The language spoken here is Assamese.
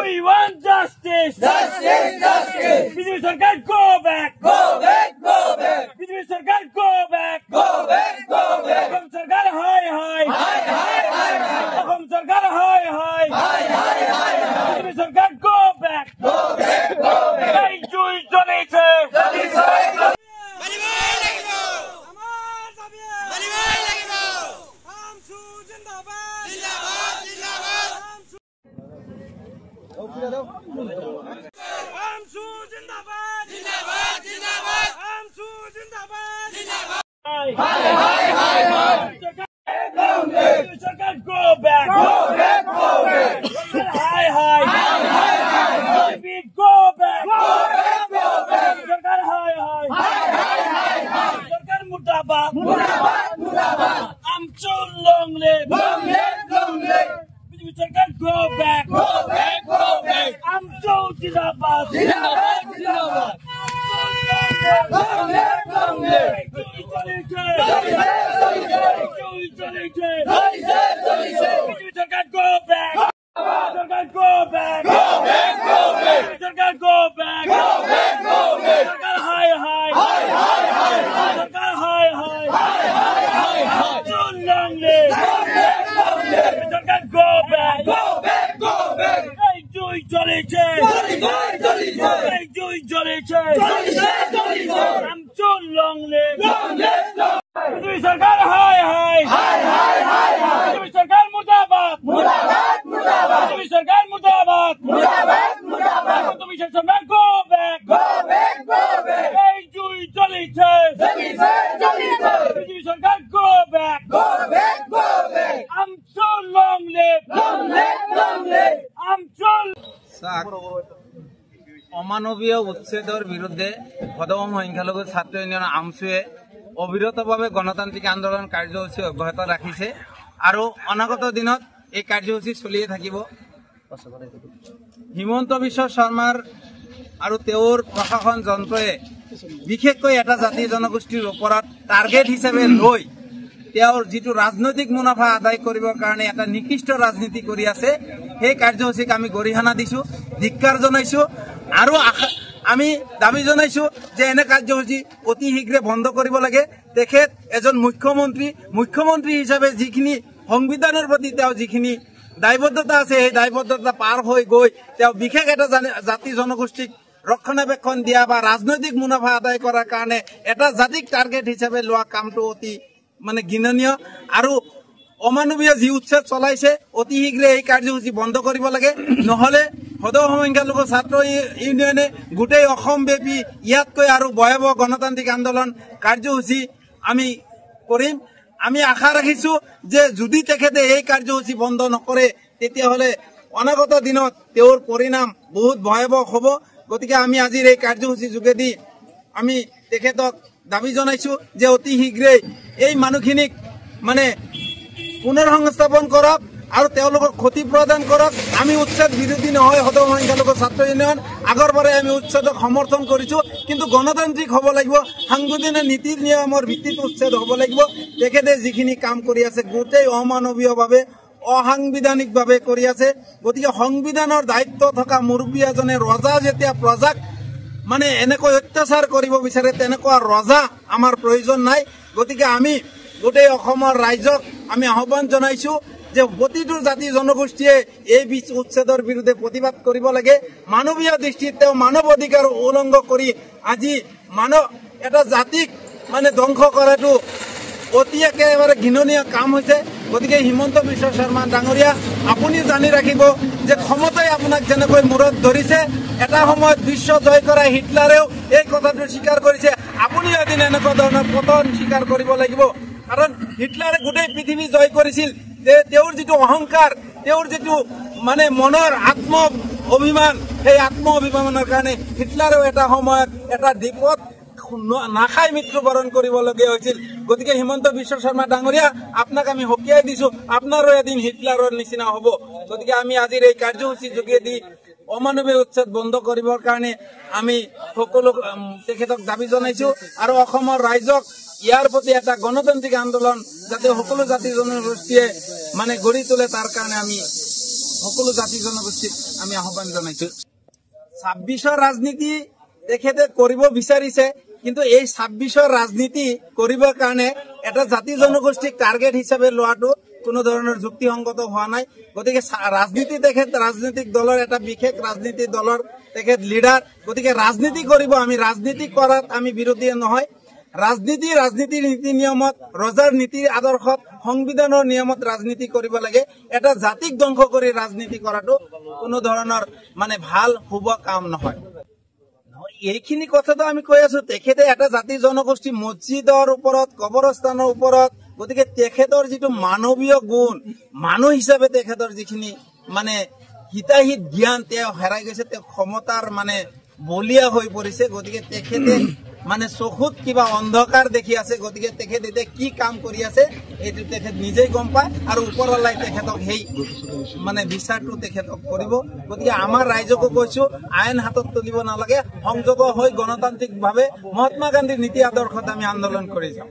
We want justice. BJP Sarkar, go back. BJP Sarkar, go back. Ahom Sarkar, hi. Ahom Sarkar, hi. BJP Sarkar, go back. Hey, Jui Jolice. Sarkar, go back. Hi. BJP, go back. Sarkar, hi. Sarkar, murdabad. I'm so long live. BJP Sarkar, go back. I'm so Jindabad. Sarkar, go back. Sarkar, go back. Sarkar, go back. Sarkar, hi. Sarkar, hi. So long live. Sarkar, go back. Hey, Jui Jolice. Hey, Jui Jolice. I'm so long live. BJP Sarkar, hi. BJP Sarkar, murdabad. BJP Sarkar, murdabad. BJP Sarkar, go back. Hey, Jui Jolice. BJP Sarkar, go back. I'm so long live. I'm so. অমানবীয় উচ্ছেদৰ বিৰুদ্ধে সদৌ সংখ্যালঘু ছাত্ৰ ইউনিয়ন আমছুৱে অবিৰতভাৱে গণতান্ত্ৰিক আন্দোলন কাৰ্যসূচী অব্যাহত ৰাখিছে আৰু অনাগত দিনত এই কাৰ্যসূচী চলিয়ে থাকিব। হিমন্ত বিশ্ব শৰ্মাৰ আৰু তেওঁৰ প্ৰশাসন যন্ত্ৰই বিশেষকৈ এটা জাতি জনগোষ্ঠীৰ ওপৰত টাৰ্গেট হিচাপে লৈ তেওঁৰ যিটো ৰাজনৈতিক মুনাফা আদায় কৰিবৰ কাৰণে এটা নিকৃষ্ট ৰাজনীতি কৰি আছে, সেই কাৰ্যসূচীক আমি গৰিহণা দিছো, ধিক্কাৰ জনাইছো আৰু আমি দাবী জনাইছো যে এনে কাৰ্যসূচী অতি শীঘ্ৰে বন্ধ কৰিব লাগে। তেখেত এজন মুখ্যমন্ত্ৰী হিচাপে যিখিনি সংবিধানৰ প্ৰতি তেওঁ যিখিনি দায়বদ্ধতা আছে, সেই দায়বদ্ধতা পাৰ হৈ গৈ তেওঁ বিশেষ এটা জাতি জনগোষ্ঠীক ৰক্ষণাবেক্ষণ দিয়া বা ৰাজনৈতিক মুনাফা আদায় কৰাৰ কাৰণে এটা জাতিক টাৰ্গেট হিচাপে লোৱা কামটো অতি ঘৃণনীয় আৰু অমানৱীয় যি উচ্ছেদ চলাইছে অতি শীঘ্ৰে এই কাৰ্যসূচী বন্ধ কৰিব লাগে। নহলে সদৌ সংখ্যালঘু ছাত্ৰ ইউনিয়নে গোটেই অসমব্যাপী ইয়াতকৈ আৰু ভয়াৱহ গণতান্ত্ৰিক আন্দোলন কাৰ্যসূচী আমি কৰিম। আমি আশা ৰাখিছো যে যদি তেখেতে এই কাৰ্যসূচী বন্ধ নকৰে তেতিয়াহ'লে অনাগত দিনত তেওঁৰ পৰিণাম বহুত ভয়াৱহ হ'ব। গতিকে আমি আজিৰ এই কাৰ্যসূচী যোগেদি আমি তেখেতক দাবী জনাইছো যে অতি শীঘ্ৰে এই মানুহখিনিক পুনৰ সংস্থাপন কৰক আৰু তেওঁলোকক ক্ষতি প্ৰদান কৰক। আমি উচ্ছেদ বিৰোধী নহয় সদৌ সংখ্যালঘু ছাত্ৰ ইউনিয়ন, আগৰ পৰাই আমি উচ্ছেদক সমৰ্থন কৰিছো, কিন্তু গণতান্ত্ৰিক হ'ব লাগিব, সাংবিধানিক নীতি নিয়মৰ ভিত্তিত উচ্ছেদ হ'ব লাগিব। তেখেতে যিখিনি কাম কৰি আছে গোটেই অমানৱীয়ভাৱে অসাংবিধানিকভাৱে কৰি আছে। গতিকে সংবিধানৰ দায়িত্ব থকা মুৰব্বী এজনে ৰজা যেতিয়া প্ৰজাক এনেকৈ অত্যাচাৰ কৰিব বিচাৰে তেনেকুৱা ৰজা আমাৰ প্ৰয়োজন নাই। গতিকে আমি গোটেই অসমৰ ৰাইজক আমি আহ্বান জনাইছো যে প্ৰতিটো জাতি জনগোষ্ঠীয়ে এই উচ্ছেদৰ বিৰুদ্ধে প্ৰতিবাদ কৰিব লাগে। মানৱীয় দৃষ্টিত তেওঁ মানৱ অধিকাৰ উলংঘ কৰি আজি এটা জাতিক ধ্বংস কৰাটো অতি একেবাৰে ঘৃণনীয় কাম হৈছে। গতিকে হিমন্ত বিশ্ব শৰ্মা ডাঙৰীয়া, আপুনি জানি ৰাখিব যে ক্ষমতাই আপোনাক যেনেকৈ মূৰত ধৰিছে, এটা সময়ত বিশ্ব জয় কৰা হিটলাৰেও এই কথাটো স্বীকাৰ কৰিছে। আপুনি এদিন এনেকুৱা ধৰণৰ পতন স্বীকাৰ কৰিব লাগিব, কাৰণ হিটলাৰে গোটেই পৃথিৱী জয় কৰিছিল। যে তেওঁৰ যিটো অহংকাৰ, তেওঁৰ যিটো মনৰ আত্ম অভিমান, সেই আত্ম অভিমানৰ কাৰণে হিটলাৰেও এটা সময়ত এটা দ্বীপত নাখাই মৃত্যুবৰণ কৰিবলগীয়া হৈছিল। গতিকে হিমন্ত বিশ্ব শৰ্মা ডাঙৰীয়া, আপোনাক আমি সকীয়াই দিছো, আপোনাৰো এদিন হিটলাৰৰ নিচিনা হ'ব। গতিকে আমি আজিৰ এই কাৰ্যসূচীৰ যোগেদি অমানৱিক উচ্ছেদ বন্ধ কৰিবৰ কাৰণে আমি সকলো তেখেতক দাবী জনাইছো আৰু অসমৰ ৰাইজক ইয়াৰ প্ৰতি এটা গণতান্ত্ৰিক আন্দোলন যাতে সকলো জাতি জনগোষ্ঠীয়ে মানে গঢ়ি তোলে তাৰ কাৰণে আমি সকলো জাতি জনগোষ্ঠীক আমি আহ্বান জনাইছো। 26ৰ ৰাজনীতি তেখেতে কৰিব বিচাৰিছে, কিন্তু এই 26ৰ ৰাজনীতি কৰিবৰ কাৰণে এটা জাতি জনগোষ্ঠীক টাৰ্গেট হিচাপে লোৱাটো কোনো ধৰণৰ যুক্তিসংগত হোৱা নাই। গতিকে ৰাজনীতি তেখেত ৰাজনৈতিক দলৰ এটা বিশেষ ৰাজনীতি দলৰ তেখেত লিডাৰ, গতিকে ৰাজনীতি কৰিব। আমি ৰাজনীতি কৰাত আমি বিৰোধী নহয়। ৰাজনীতিৰ নীতি নিয়মত, ৰজাৰ নীতিৰ আদৰ্শত, সংবিধানৰ নিয়মত ৰাজনীতি কৰিব লাগে। এটা জাতিক ধ্বংস কৰি ৰাজনীতি কৰাটো কোনো ধৰণৰ মানে ভাল শুভ কাম নহয়। এইখিনি কথাটো আমি কৈ আছো। তেখেতে এটা জাতি জনগোষ্ঠী মছজিদৰ ওপৰত, কবৰস্থানৰ ওপৰত, গতিকে তেখেতৰ যিটো মানৱীয় গুণ, মানুহ হিচাপে তেখেতৰ যিখিনি মানে হিতাহিত জ্ঞান তেওঁ হেৰাই গৈছে, তেওঁ ক্ষমতাৰ মানে বলিয়া হৈ পৰিছে। গতিকে তেখেতে মানে চকুত কিবা অন্ধকাৰ দেখি আছে। গতিকে তেখেত এতিয়া কি কাম কৰি আছে এইটো তেখেত নিজেই গম পায় আৰু ওপৰৱালাই তেখেতক সেই মানে বিচাৰটো তেখেতক কৰিব। গতিকে আমাৰ ৰাইজকো কৈছো, আইন হাতত তুলিব নালাগে, সংযোগ হৈ গণতান্ত্ৰিকভাৱে মহাত্মা গান্ধীৰ নীতি আদৰ্শত আমি আন্দোলন কৰি যাওঁ।